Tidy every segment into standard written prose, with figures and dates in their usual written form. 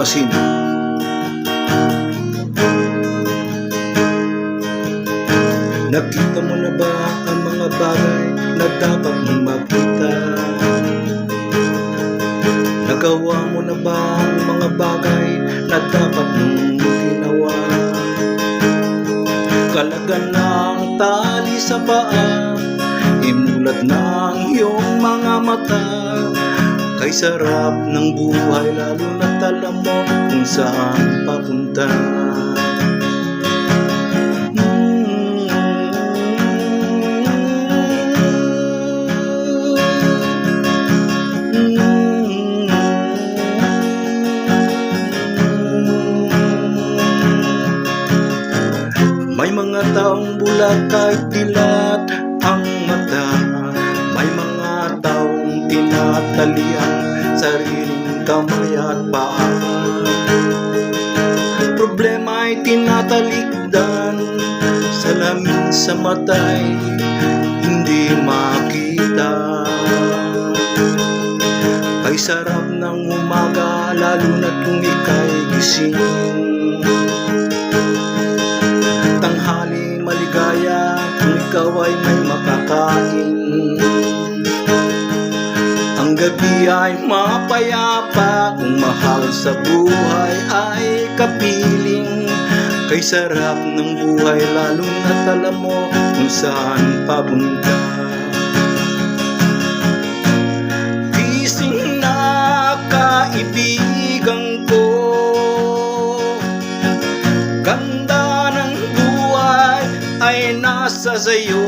masin. Nakita mo na ba ang mga bagay na dapat mong makita? Nagawa mo na ba ang mga bagay na dapat mong ginawa? Kalagan ng tali sa paa, imulat ng iyong mga mata. Kay sarap ng buhay, lalo na't alam mo kung saan papunta. May mga taong bulag kahit dilat ang mata. May mga taong tinatalian sariling kamay at paa. Problema ay tinatalikdan, salamin sa mata'y hindi makita. Ay sarap ng umaga, lalo na't kung ika'y gising. Tanghali maligaya kung ikaw ay may makakain. Ang gabi ay mapayapa kung mahal sa buhay ay kapiling. Kay sarap ng buhay, lalo na't alam mo kung saan papunta. Gising na kaibigan ko, ganda ng buhay ay nasa sayo.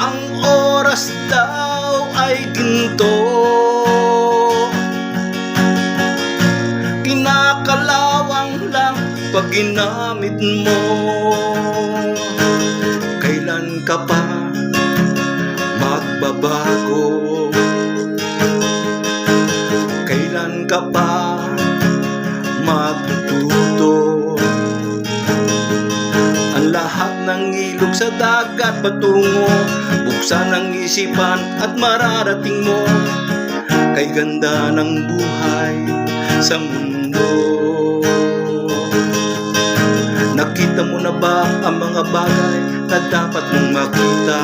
Ang oras daw ay ginto, kinakalawang lang pag ginamit mo. Kailan ka pa magbabago? Kailan ka pa magtututo? Ang lahat ng ilog sa dagat patungo, buksan ang isipan at mararating mo. Kay ganda ng buhay sa mundo. Nakita mo na ba ang mga bagay na dapat mong makita?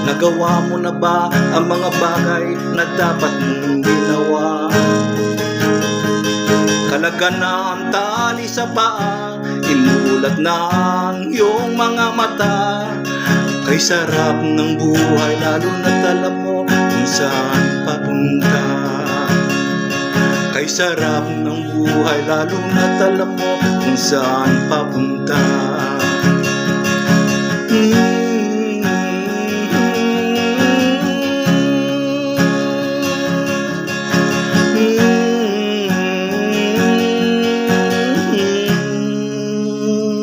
Nagawa mo na ba ang mga bagay na dapat mong ginawa? Kalagan na ang tali sa paa, imulat na ang iyong mga mata. Kay sarap ng buhay, lalo na't alam mo kung saan papunta. Kay sarap ng buhay, lalo na't alam mo kung saan papunta.